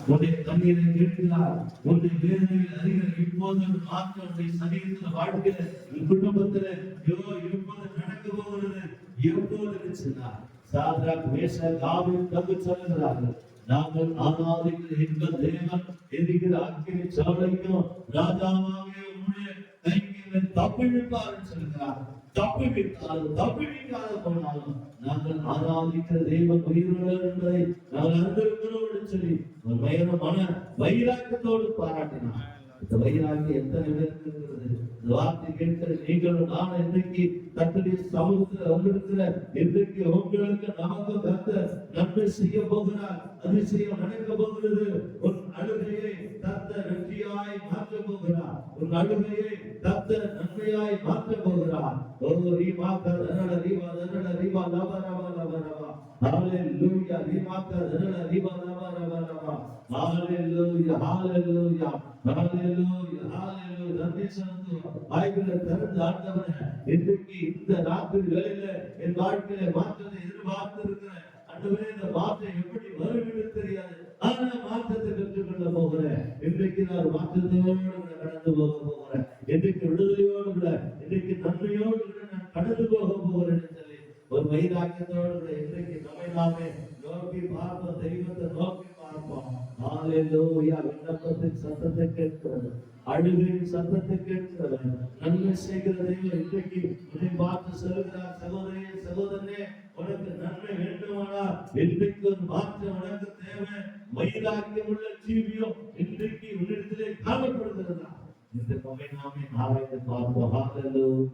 உன்னுடைய கண்ணீரை கேட்கிறார், உன்னுடைய வேதனைகள் அறிகிறார். இப்போது மாற்றம் உன்னுடைய சரீரத்தில், வாழ்க்கையில, உன் குடும்பத்துல இப்போது நடக்க போகிறது. எப்போது சொன்னார் சாத்ராக் மேஷாக் ஆபேத்நேகோ சொல்லுகிறார்கள், நாங்கள் ஆராதிக்கிற எங்கள் தேவன் எரிகிற அக்கினி சாலைக்கும் ராஜாவாகிய உம்முடைய கைகளை தப்புவிப்பார் சொல்கிறார். தப்புவிக்காத போனாலும் நாங்கள் ஆராதிக்கிற தேவன் உயிருள்ளவர் என்பதை நாங்கள் அறிந்திருக்கிறோம் என்று சொல்லி ஒரு மன வைராக்கியத்தோடு பாராட்டினார். இந்த வைராக்கியம் எத்தனை பேருக்கு இருக்கிறது? இந்த வார்த்தை கேட்கிற நீங்களும் நான் இன்றைக்கு கர்த்தருடைய சமூகத்தில் வந்திருக்கிற இன்றைக்கு உங்களுக்கு நமக்கு கர்த்தர் நன்மை செய்ய போகிறார். அதிசயம் நடக்க போகிறது. உன் அழுகையை கர்த்தர் வெற்றியாய் மாற்ற போகிறார். உன் அழுகையை கர்த்தர் நன்மையாய் மாற்ற போகிறார். ஓ ரீமா கர்தன ரீவா தன ரீவா லவா லவா லவா லவா ஹalleluya ரீமா கர்தன ரீவா லவா லவா லவா ஹalleluya ஹalleluya ஹalleluya ஹalleluya. நன்றி செலுத்துவோம். வாய்களை திறந்து ஆண்டவரே, இன்றைக்கு இந்த ராத்திரி வேளையில என் வாழ்க்கையில மாற்றத்தை எதிர்பார்த்து இருக்கிறேன். ஆண்டவரே, இந்த மாற்றம் எப்படி வரும் என்று தெரியாது, ஆனா மாற்றத்தை பெற்றுக்கொள்ள போகிறேன். இன்றைக்கு நான் மாற்றத்தோடு கடந்து போக போகிறேன். இன்றைக்கு விடுதலையோடு கூட, இன்றைக்கு நன்மையோடு கூட நான் கடந்து போக போகிறேன் சொல்லி ஒரு வைராக்கியத்தோடு இன்றைக்கு நம்மை நாமே நோக்கி பார்ப்போம். தெய்வத்தை நோக்கி பார்ப்போம். ஹalleluya. விண்ணப்பத்தின் சத்தத்தை கேட்கிறது, அழுகையின் சத்தத்தை கேட்கிறது. நன்மை செய்கிற தெய்வம் இன்றைக்கு உன்னை பார்த்து சொல்கிறார், சகோதரியே சகோதரனே, உனக்கு நன்மை வேண்டுமானால் இன்றைக்கு ஒரு மாற்றம் உனக்கு தேவை. வைராக்கியம் உள்ள ஜீவியம் இன்றைக்கு உன்னிடத்திலே காணப்படுகிறதா? இந்த நம்மை நாமே ஆராய்ந்து பார்ப்போம். ஹalleluya.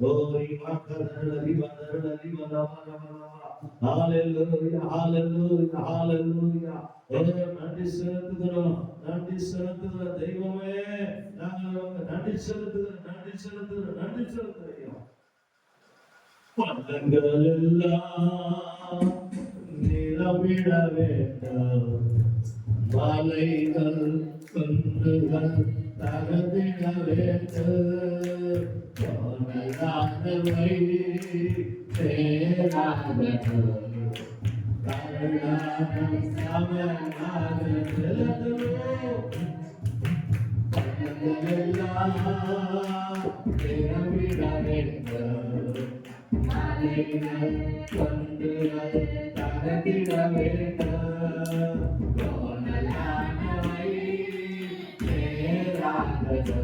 Glory Hallelujah, hallelujah, hallelujah. நன்றி செலுத்துகிறோம், நன்றி செலுத்துகிற தெய்வமே, நாங்கள் நன்றி செலுத்துகிறோம், நன்றி செலுத்துகிறோம், நன்றி செலுத்துகிறோம். பந்தங்கள் எல்லாம் நிரம்பிட வேண்டும், மலைகள் குன்றுகள் தகதிட வேண்டும். போனதானவை சேராதது கருணாவை சமனாக செலுத்துவோம். பந்தங்களெல்லாம் நிரம்பிட வேண்டும், மலைகள் குன்றுகள் தகதிட வேண்டும். போனதானவை சேராதது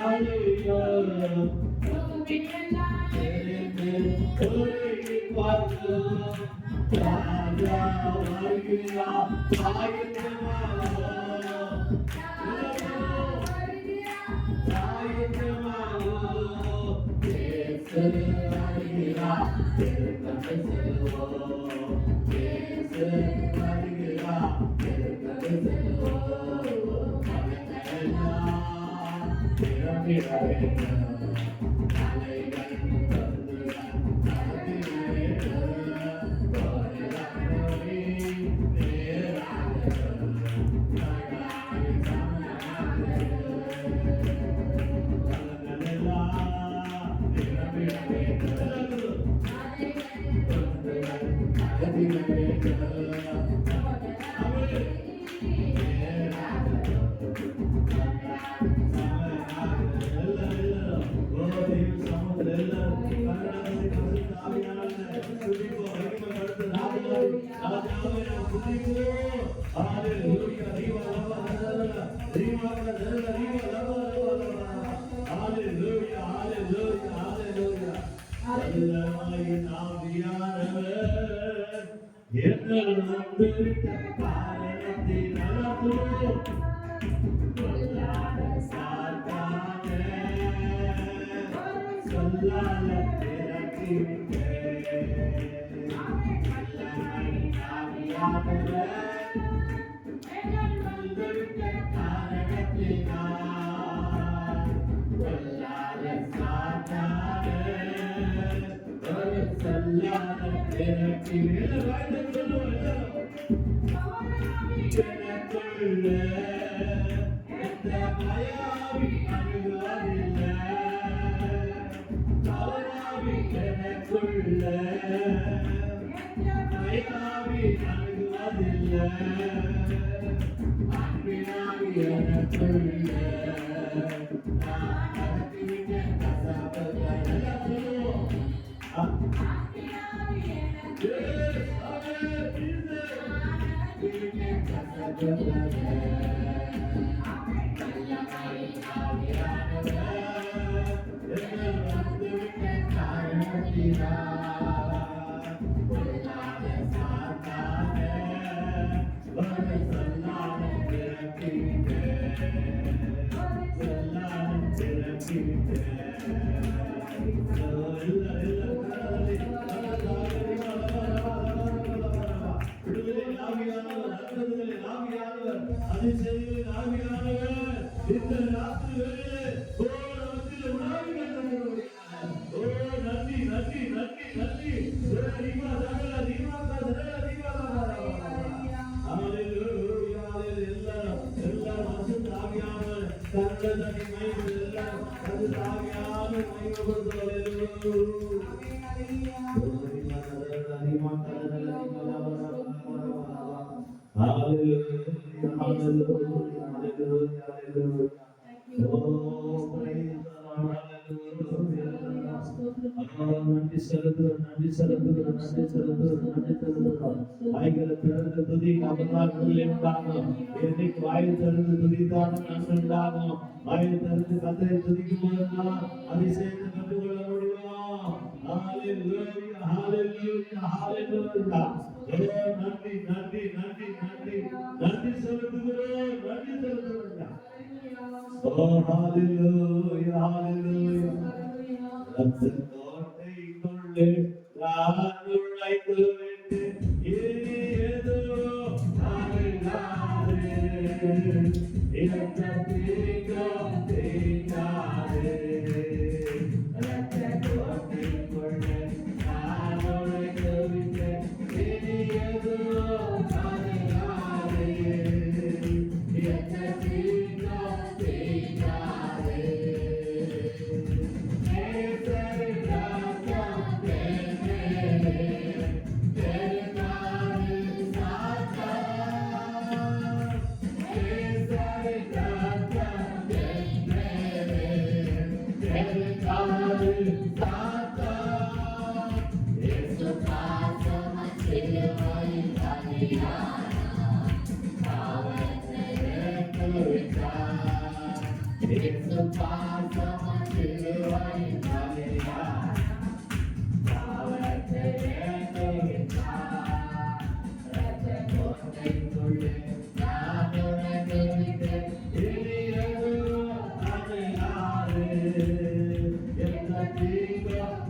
Hallelujah. ஒருங்கி பார்த்தோம் ராஜா வருகிறார் ஆயத்தமாவோம் ஆயத்தமாவோம் இயேசு வருகிறார் திருப்பதி செல்வோம் இயேசு வருகிறார் திருப்பதி செல்வோம் மனமெல்லாம் நிரம்பிட வேண்டும்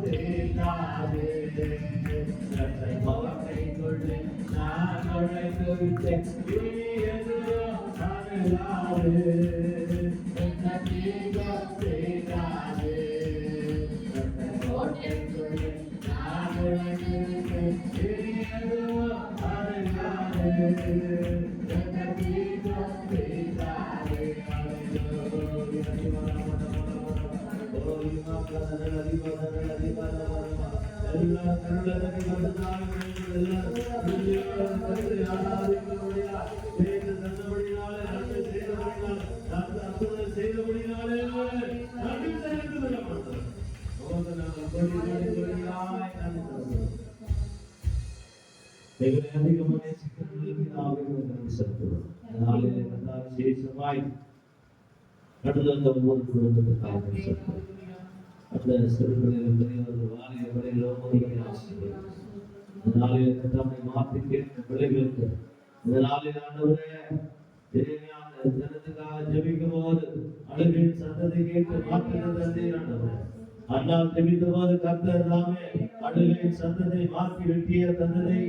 தேடாதே வார்த்தை கொண்டு நான் உழைத்து விட்டேன் கடந்த ஒவ்வொரு குடும்பத்துக்காக அந்த சிறுவர்களில் பெரியவர்கள் வாலிபர்களில் ஒவ்வொருவரை ஆசீர்வதியும். இந்த நாளில் கர்த்தாவை மாற்றி கேட்கும் பிள்ளைகளுக்கு இந்த நாளில் ஆண்டவரே ஜனத்துக்காக ஜெபிக்கும் போது அழுகையின் சத்தத்தை கேட்டு மாற்றின தந்தை ஆண்டவரே அண்ணால் ஜெபித்த போது கர்த்தர் தாமே அழுகையின் சத்தத்தை மாற்றி வெட்டிய தந்ததை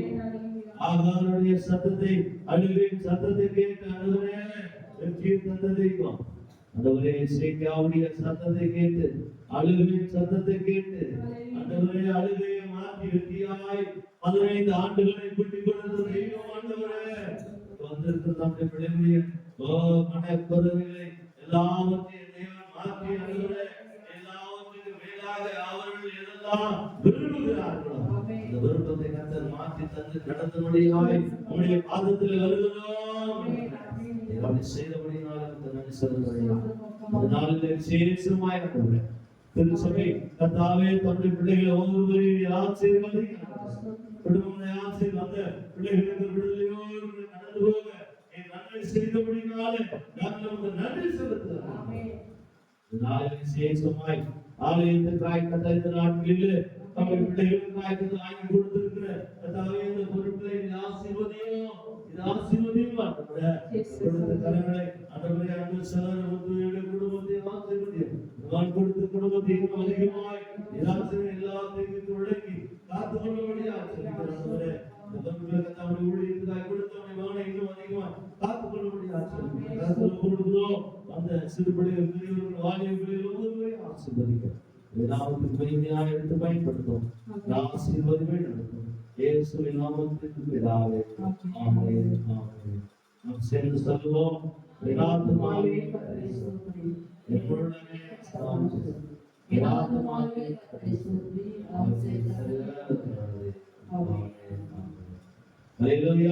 ஆகாருடைய சத்தத்தை அழுகையின் சத்தத்தை கேட்டு ஆண்டவரே வெற்றியை தந்ததைக்கும் ஆண்டவரே சேக்கியாவுடைய சத்தத்தை கேட்டு அழுகையின் சத்தத்தை கேட்டு ஆண்டவரே அழுகையை மாற்றி வெற்றியாய் 15 ஆண்டுகளை கூட்டிக் கொண்டது தெய்வம் ஆண்டவரே வந்திருக்கிற நம்முடைய பிள்ளைகளுடைய மனக்குறைகளை எல்லாவற்றையும் தேவன் மாற்றி ஆண்டவரே எல்லாவற்றுக்கும் மேலாக அவர்கள் எதெல்லாம் விரும்புகிறார்களோ அந்த விருப்பத்தை கர்த்தர் மாற்றி தந்து நடந்தபடியாய் நம்முடைய பாதத்தில் வருகிறோம். அப்படி செய்தபடினால நன்றி செலுத்துகிறேன். அந்த நாளிலே விசேஷமாய் திருச்சபை கர்த்தாவே தன்னுடைய பிள்ளைகளை ஒவ்வொருவரையும் ஆசீர்வதிங்க. குடும்பங்களை ஆசீர்வதிங்க. பிள்ளைகளுக்கு விடுதலையோடு நடந்து போக நன்மை செய்தபடினால நாங்கள் நன்றி செலுத்துகிறோம். நாளிலே விசேஷமாய் ஆலயத்திற்காய் கர்த்தர் இந்த நாட்களில் நம்முடைய பிள்ளைகளுக்காய் வாங்கி கொடுத்திருக்கிற கர்த்தாவே இந்த பொருட்களை ஆசீர்வதியும். இது ஆசீர்வதியும் கொடுத்த கரங்களை ஆண்டவரே அன்பு சகோதர குடும்பத்தை ஆசீர்வதியும். நான் கொடுத்த குடும்பத்தை இன்னும் அதிகமாய் நிராசையை எல்லாத்தையும் தொடங்கி காத்துக் கொள்ளும்படியாக ஆசீர்வதிக்கிறேன். நம்முடைய ஊழியத்துக்காய் கொடுத்தவனை மகனை இன்னும் அதிகமாய் காத்துக் கொள்ளும்படியாக ஆசீர்வதிக்கிறோம். அந்த சிறு பிள்ளைகள் பெரியவர்கள் வாலிப பிள்ளைகள் ஒவ்வொருவரையும் ஆசீர்வதிக்கிறோம். எல்லாவற்றையும் மகிமையாக எடுத்து பயன்படுத்தும். ஆசீர்வாதமே நடக்கும். இயேசுவின் நாமத்தில் பிதாவே ஆமென் ஆமென். நாம் சேர்ந்து சொல்லுவோம். ஆத்துமாவே கர்த்தரை ஸ்தோத்திரி. எப்பொழுதுமே ஸ்தோத்திரி. ஆத்துமாவே கர்த்தரை ஸ்தோத்திரி. ஆமென் ஆமென். ஹல்லேலூயா.